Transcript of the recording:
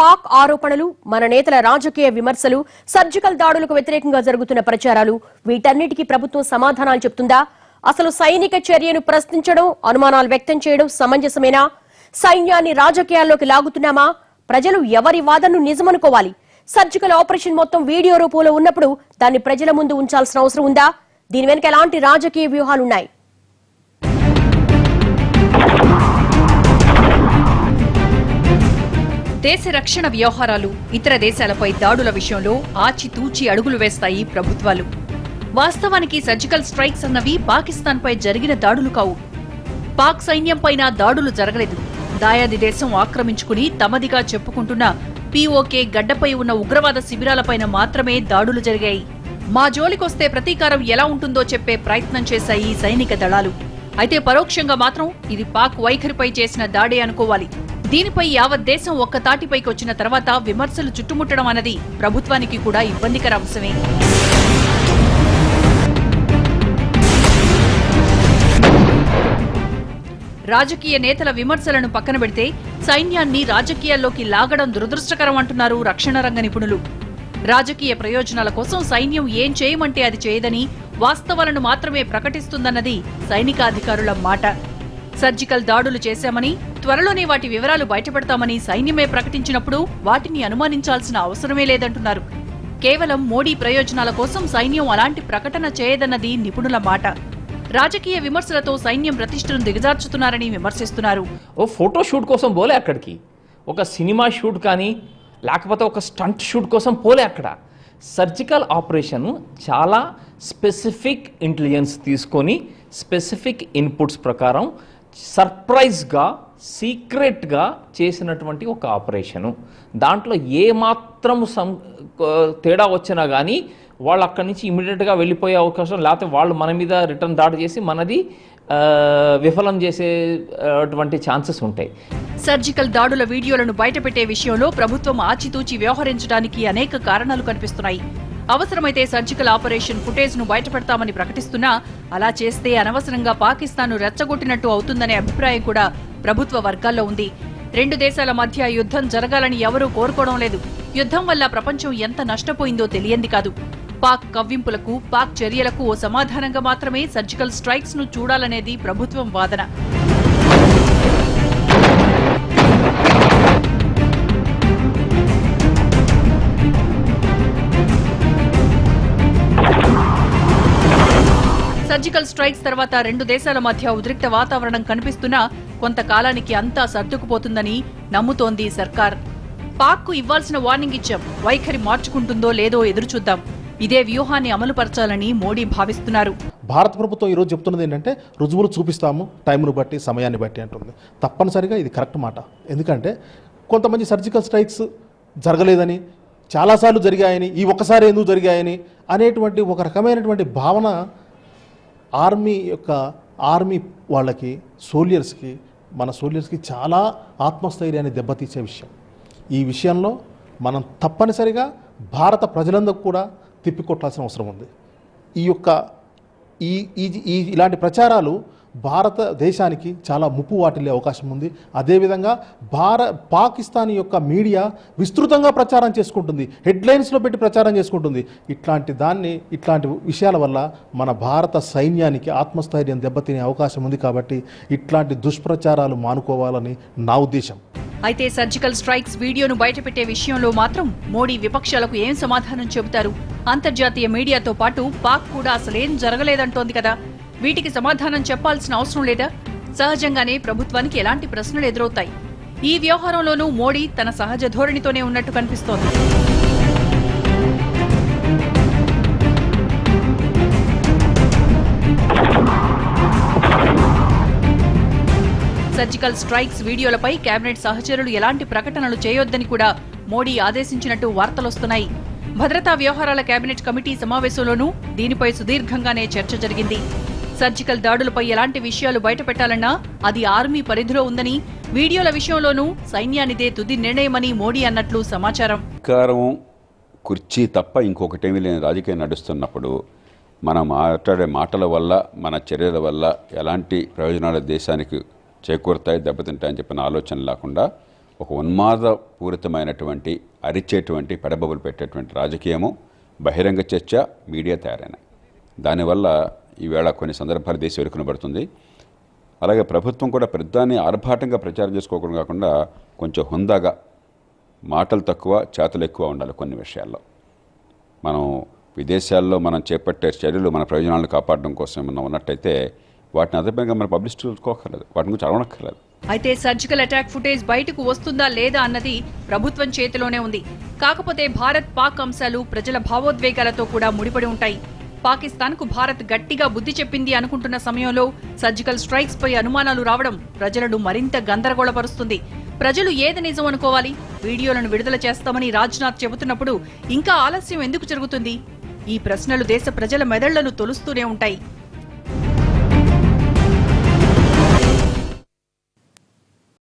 పాక్ ఆరోపణలు, మన నేతల రాజకీయ విమర్శలు, సర్జికల్ దాడులకు వ్యతిరేకంగా జరుగుతున్న ప్రచారాలు వీటన్నిటికీ ప్రభుత్వం సమాధానాలు చెప్తుందా? అసలు సైనిక చర్యను ప్రశ్నించడం, అనుమానాలు వ్యక్తం చేయడం సమంజసమేనా? సైన్యాన్ని రాజకీయాల్లోకి లాగుతున్నామా? ప్రజలు ఎవరి వాదనను నిజమనుకోవాలి? సర్జికల్ ఆపరేషన్ మొత్తం వీడియో రూపంలో ఉన్నప్పుడు దాన్ని ప్రజల ముందు ఉంచాల్సిన అవసరం ఉందా? దీని వెనుక ఎలాంటి రాజకీయ వ్యూహాలున్నాయి? దేశ రక్షణ వ్యవహారాలు, ఇతర దేశాలపై దాడుల విషయంలో ఆచితూచి అడుగులు వేస్తాయి ప్రభుత్వాలు. వాస్తవానికి సర్జికల్ స్ట్రైక్స్ అన్నవి పాకిస్తాన్పై జరిగిన దాడులు కావు. పాక్ సైన్యంపైన దాడులు జరగలేదు. దాయాది దేశం ఆక్రమించుకుని తమదిగా చెప్పుకుంటున్న పీఓకే గడ్డపై ఉన్న ఉగ్రవాద శిబిరాలపైన మాత్రమే దాడులు జరిగాయి. మా జోలికొస్తే ప్రతీకారం ఎలా ఉంటుందో చెప్పే ప్రయత్నం చేశాయి సైనిక దళాలు. అయితే పరోక్షంగా మాత్రం ఇది పాక్ వైఖరిపై చేసిన దాడే అనుకోవాలి. దీనిపై యావత్ దేశం ఒక్క తాటిపైకి వచ్చిన తర్వాత విమర్శలు చుట్టుముట్టడం అన్నది ప్రభుత్వానికి కూడా ఇబ్బందికర అంశమే. రాజకీయ నేతల విమర్శలను పక్కన పెడితే సైన్యాన్ని రాజకీయాల్లోకి లాగడం దురదృష్టకరం అంటున్నారు రక్షణ రంగ నిపుణులు. రాజకీయ ప్రయోజనాల కోసం సైన్యం ఏం చేయమంటే అది చేయదని, వాస్తవాలను మాత్రమే ప్రకటిస్తుందన్నది సైనికాధికారుల మాట. సర్జికల్ దాడులు చేశామని, త్వరలోనే వాటి వివరాలు బయటపెడతామని సైన్యమే ప్రకటించినప్పుడు వాటిని అనుమానించాల్సిన అవసరమే లేదంటున్నారు. కేవలం మోడీ ప్రయోజనాల కోసం సైన్యం అలాంటి ప్రకటన చేయదన్నది నిపుణుల మాట. రాజకీయ విమర్శలతో సైన్యం ప్రతిష్టను దిగజార్చుతున్నారని విమర్శిస్తున్నారు. ఓ ఫోటో షూట్ కోసం పోలే అక్కడికి, ఒక సినిమా షూట్ కానీ లేకపోతే ఒక స్టంట్ షూట్ కోసం పోలే. అక్కడ సర్జికల్ ఆపరేషన్ చాలా స్పెసిఫిక్ ఇంటెలిజెన్స్ తీసుకొని స్పెసిఫిక్ ఇన్పుట్స్ ప్రకారం సర్ప్రైజ్గా సీక్రెట్గా చేసినటువంటి ఒక ఆపరేషను. దాంట్లో ఏమాత్రం తేడా వచ్చినా కానీ వాళ్ళు అక్కడి నుంచి ఇమీడియట్గా వెళ్ళిపోయే అవకాశం, లేకపోతే వాళ్ళు మన మీద రిటర్న్ దాడి చేసి మనది విఫలం చేసేటువంటి ఛాన్సెస్ ఉంటాయి. సర్జికల్ దాడుల వీడియోలను బయటపెట్టే విషయంలో ప్రభుత్వం ఆచితూచి వ్యవహరించడానికి అనేక కారణాలు కనిపిస్తున్నాయి. అవసరమైతే సర్జికల్ ఆపరేషన్ ఫుటేజ్ ను బయటపెడతామని ప్రకటిస్తున్నా అలా చేస్తే అనవసరంగా పాకిస్తాన్ ను రెచ్చగొట్టినట్టు అవుతుందనే అభిప్రాయం కూడా ప్రభుత్వ వర్గాల్లో ఉంది. రెండు దేశాల మధ్య యుద్ధం జరగాలని ఎవరూ కోరుకోవడం లేదు. యుద్ధం వల్ల ప్రపంచం ఎంత నష్టపోయిందో తెలియంది కాదు. పాక్ కవ్వింపులకు, పాక్ చర్యలకు ఓ సమాధానంగా మాత్రమే సర్జికల్ స్ట్రైక్స్ ను చూడాలనేది ప్రభుత్వం వాదన. సర్జికల్ స్ట్రైక్స్ తర్వాత రెండు దేశాల మధ్య ఉద్రిక్త వాతావరణం కనిపిస్తున్నా కొంతకాలానికి అంతా సర్దుకుపోతుందని నమ్ముతోంది సర్కార్. పాక్కు ఇవ్వాల్సిన వార్నింగ్ ఇచ్చాం, వైఖరి మార్చుకుంటుందో లేదో ఎదురుచూద్దాం. ఇదే వ్యూహాన్ని అమలుపరచాలని మోడీ భావిస్తున్నారు. భారత ప్రభుత్వం ఈరోజు చెప్తున్నది ఏంటంటే రుజువులు చూపిస్తాము, టైంను బట్టి, సమయాన్ని బట్టి అంటుంది. తప్పనిసరిగా ఇది కరెక్ట్ మాట. ఎందుకంటే కొంతమంది సర్జికల్ స్ట్రైక్స్ జరగలేదని, చాలాసార్లు జరిగాయని, ఈ ఒక్కసారి ఎందుకు జరిగాయని అనేటువంటి ఒక రకమైనటువంటి భావన ఆర్మీ వాళ్ళకి, సోల్జర్స్కి, మన సోల్జర్స్కి చాలా ఆత్మస్థైర్యాన్ని దెబ్బతీసే విషయం. ఈ విషయంలో మనం తప్పనిసరిగా భారత ప్రజలందరూ కూడా తిప్పికొట్టాల్సిన అవసరం ఉంది. ఇలాంటి ప్రచారాలు భారతదేశానికి చాలా ముప్పు వాటిల్లే అవకాశం ఉంది. అదేవిధంగా పాకిస్తాన్ యొక్క మీడియా విస్తృతంగా ప్రచారం చేసుకుంటుంది, హెడ్లైన్స్లో పెట్టి ప్రచారం చేసుకుంటుంది. ఇట్లాంటి విషయాల వల్ల మన భారత సైన్యానికి ఆత్మస్థైర్యం దెబ్బతినే అవకాశం ఉంది. కాబట్టి ఇట్లాంటి దుష్ప్రచారాలు మానుకోవాలని నా ఉద్దేశం. అయితే సర్జికల్ స్ట్రైక్స్ వీడియోను బయటపెట్టే విషయంలో మాత్రం మోడీ విపక్షాలకు ఏం సమాధానం చెబుతారు? అంతర్జాతీయ మీడియాతో పాటు పాక్ కూడా అసలేం జరగలేదంటోంది కదా. వీటికి సమాధానం చెప్పాల్సిన అవసరం లేదా? సహజంగానే ప్రభుత్వానికి ఎలాంటి ప్రశ్నలు ఎదురవుతాయి? ఈ వ్యవహారంలోనూ మోడీ తన సహజ ధోరణితోనే ఉన్నట్టు కనిపిస్తోంది. సర్జికల్ స్ట్రైక్స్ వీడియోలపై కేబినెట్ సహచరులు ఎలాంటి ప్రకటనలు చేయొద్దని కూడా మోడీ ఆదేశించినట్టు వార్తలొస్తున్నాయి. భద్రతా వ్యవహారాల కేబినెట్ కమిటీ సమావేశంలోనూ దీనిపై సుదీర్ఘంగానే చర్చ జరిగింది. సర్జికల్ దాడులపై ఎలాంటి విషయాలు బయటపెట్టాలన్నా అది ఆర్మీ పరిధిలో ఉందని, వీడియోల విషయంలోనూ సైన్యానిదే తుది నిర్ణయమని మోడీ అన్నట్లు సమాచారం. అధికారం, కుర్చీ తప్ప ఇంకొకటేమీ లేని రాజకీయం నడుస్తున్నప్పుడు మనం మాట్లాడే మాటల వల్ల, మన చర్యల వల్ల ఎలాంటి ప్రయోజనాలు దేశానికి చేకూరుతాయి, దెబ్బతింటాయని చెప్పిన ఆలోచన లేకుండా ఒక ఉన్మాదపూరితమైనటువంటి అరిచేటువంటి పెడబబులు పెట్టేటువంటి రాజకీయము, బహిరంగ చర్చ, మీడియా తయారైనాయి. దానివల్ల ఈవేళ కొన్ని సందర్భాలు దేశం ఎరుకునబడుతుంది. అలాగే ప్రభుత్వం కూడా ప్రధాన్ని ఆర్భాటంగా ప్రచారం చేసుకోవడం కాకుండా కొంచెం హుందాగా, మాటలు తక్కువ చేతలు ఎక్కువ ఉండాలి. కొన్ని విషయాల్లో మనం విదేశాల్లో మనం చేపట్టే చర్యలు మన ప్రయోజనాలను కాపాడడం కోసం ఏమన్నా ఉన్నట్టయితే వాటిని అదనంగా మన పబ్లిసిటీ చూసుకోకర్లేదు, వాటి గురించి అడగనక్కర్లేదు. అయితే సర్జికల్ అటాక్ ఫుటేజ్ బయటకు వస్తుందా లేదా అన్నది ప్రభుత్వం చేతిలోనే ఉంది. కాకపోతే భారత్ పాక్ అంశాలు ప్రజల భావోద్వేగాలతో కూడా ముడిపడి ఉంటాయి. పాకిస్తాన్కు భారత్ గట్టిగా బుద్ధి చెప్పింది అనుకుంటున్న సమయంలో సర్జికల్ స్ట్రైక్స్ పై అనుమానాలు రావడం ప్రజలను మరింత గందరగోళపరుస్తుంది. ప్రజలు ఏది నిజం అనుకోవాలి? వీడియోలను విడుదల చేస్తామని రాజ్నాథ్ చెబుతున్నప్పుడు ఇంకా ఆలస్యం ఎందుకు జరుగుతుంది? ఈ ప్రశ్నలు దేశ ప్రజల మెదళ్లను తొలుస్తూనే ఉంటాయి.